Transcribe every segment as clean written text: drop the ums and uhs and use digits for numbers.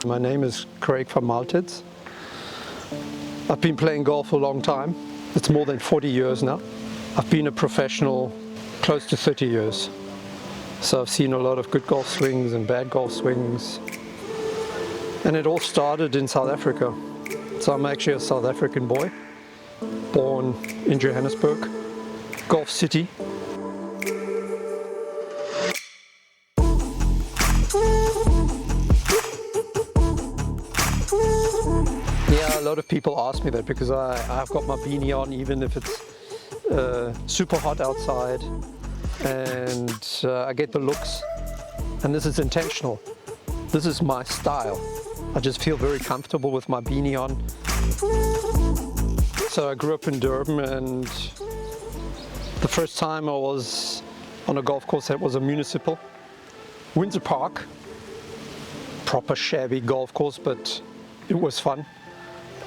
My name is Craig van Maltitz. I've been playing golf for a long time. It's more than 40 years now. I've been a professional close to 30 years. So I've seen a lot of good golf swings and bad golf swings. And it all started in South Africa. So I'm actually a South African boy, born in Johannesburg, Golf City. Yeah, a lot of people ask me that because I've got my beanie on even if it's super hot outside, and I get the looks, and this is intentional. This is my style. I just feel very comfortable with my beanie on. So I grew up in Durban, and the first time I was on a golf course that was a municipal, Windsor Park, proper shabby golf course, but it was fun.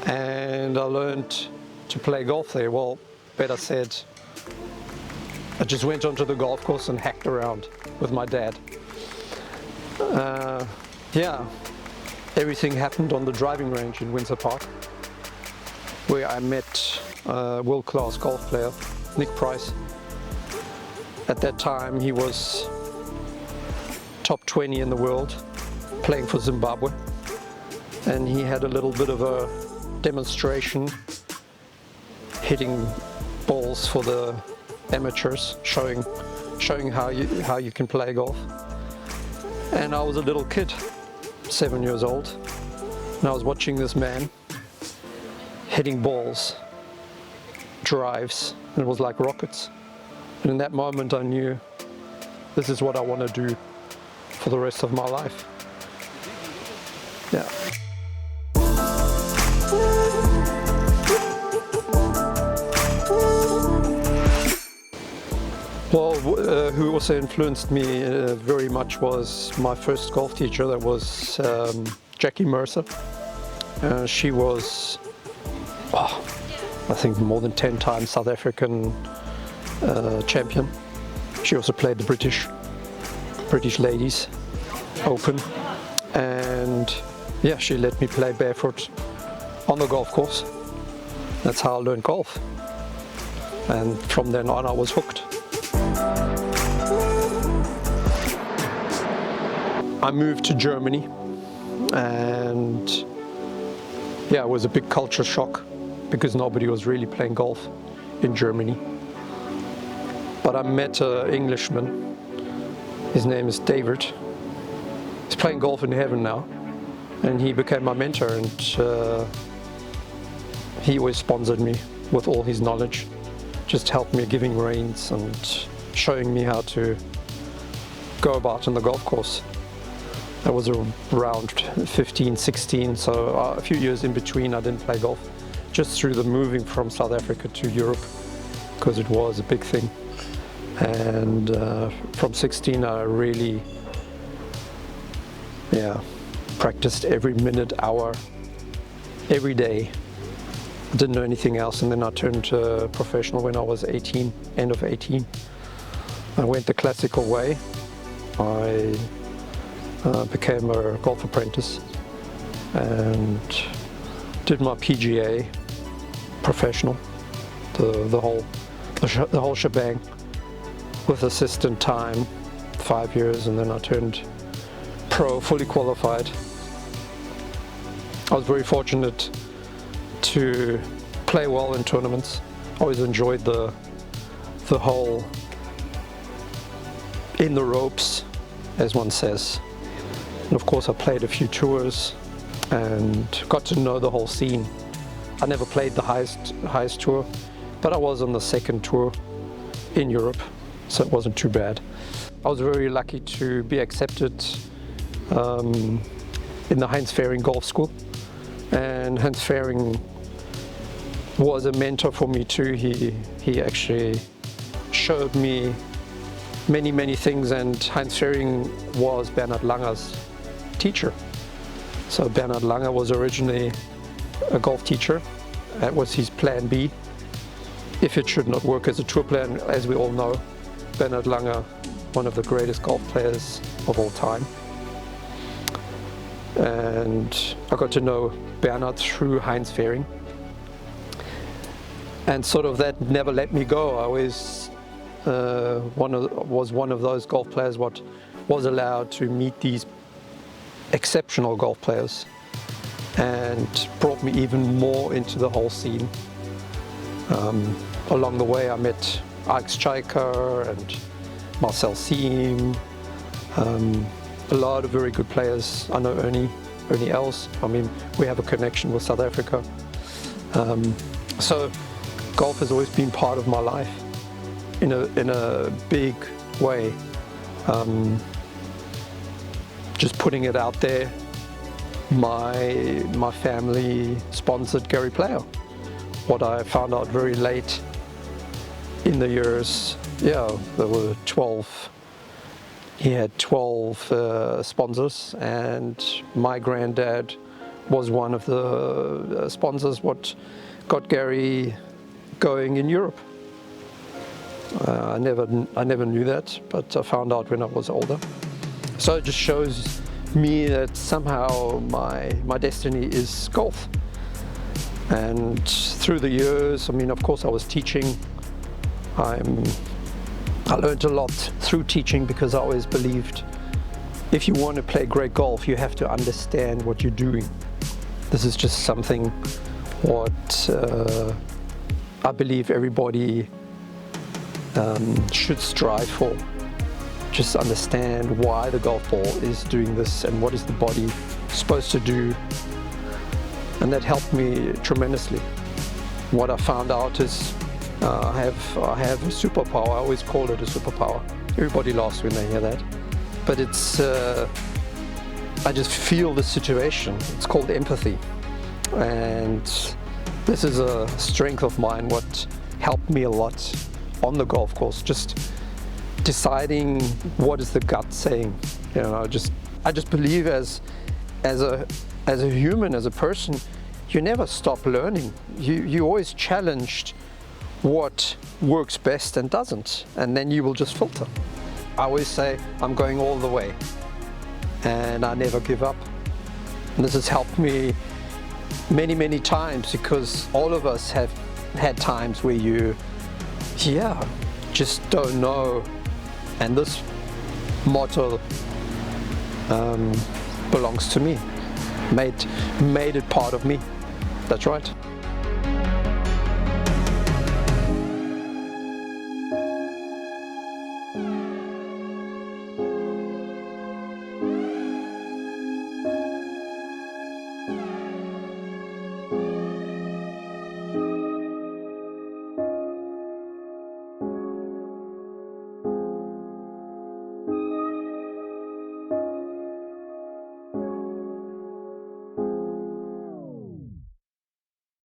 And I learned to play golf there. Well, better said, I just went onto the golf course and hacked around with my dad. Yeah, everything happened on the driving range in Windsor Park, where I met a world-class golf player, Nick Price. At that time, he was top 20 in the world, playing for Zimbabwe. And he had a little bit of a demonstration, hitting balls for the amateurs, showing how you can play golf. And I was a little kid, 7 years old, and I was watching this man hitting balls, drives, and it was like rockets. And in that moment I knew this is what I want to do for the rest of my life. Yeah. Well, who also influenced me very much was my first golf teacher. That was Jackie Mercer. She was, I think, more than 10 times South African champion. She also played the British Ladies Open, and yeah, she let me play barefoot on the golf course. That's how I learned golf, and from then on I was hooked. I moved to Germany, and yeah, it was a big culture shock because nobody was really playing golf in Germany. But I met an Englishman. His name is David. He's playing golf in heaven now, and he became my mentor, and he always sponsored me with all his knowledge, just helped me giving reins and showing me how to go about on the golf course. I was around 15, 16, so a few years in between I didn't play golf, just through the moving from South Africa to Europe, because it was a big thing. And from 16 I really practiced every minute, hour, every day. I didn't know anything else, and then I turned professional when I was 18, end of 18. I went the classical way. I became a golf apprentice and did my PGA professional, the whole shebang, with assistant time, 5 years, and then I turned pro, fully qualified. I was very fortunate to play well in tournaments. I always enjoyed the whole in the ropes, as one says. And of course I played a few tours and got to know the whole scene. I never played the highest tour, but I was on the second tour in Europe, so it wasn't too bad. I was very lucky to be accepted in the Heinz Fehring Golf School, and Heinz Fehring was a mentor for me too. He actually showed me many things, and Heinz Fehring was Bernhard Langer's teacher. So Bernhard Langer was originally a golf teacher. That was his plan B. If it should not work as a tour player, and as we all know, Bernhard Langer, one of the greatest golf players of all time. and I got to know Bernhard through Heinz Fehring. And sort of that never let me go. I always was one of those golf players what was allowed to meet these exceptional golf players, and brought me even more into the whole scene. Along the way I met Alex Scheiker and Marcel Siem, a lot of very good players. I know Ernie Els. I mean, we have a connection with South Africa. So golf has always been part of my life in a big way. Just putting it out there, my family sponsored Gary Player. What I found out very late in the years, there were 12. He had 12 sponsors, and my granddad was one of the sponsors what got Gary going in Europe. I never knew that, but I found out when I was older. So it just shows me that somehow my destiny is golf. And through the years, I mean, of course I was teaching. I learned a lot through teaching, because I always believed if you want to play great golf, you have to understand what you're doing. This is just something what I believe everybody should strive for. Just understand why the golf ball is doing this and what is the body supposed to do. And that helped me tremendously. What I found out is I have a superpower. I always call it a superpower. Everybody laughs when they hear that. But it's, I just feel the situation. It's called empathy. And this is a strength of mine, what helped me a lot on the golf course. Just deciding what is the gut saying. You know, I just believe as a human, as a person, you never stop learning. You always challenged what works best and doesn't, and then you will just filter. I always say I'm going all the way, and I never give up. And this has helped me many times, because all of us have had times where you just don't know, and this motto belongs to me, made it part of me. That's right.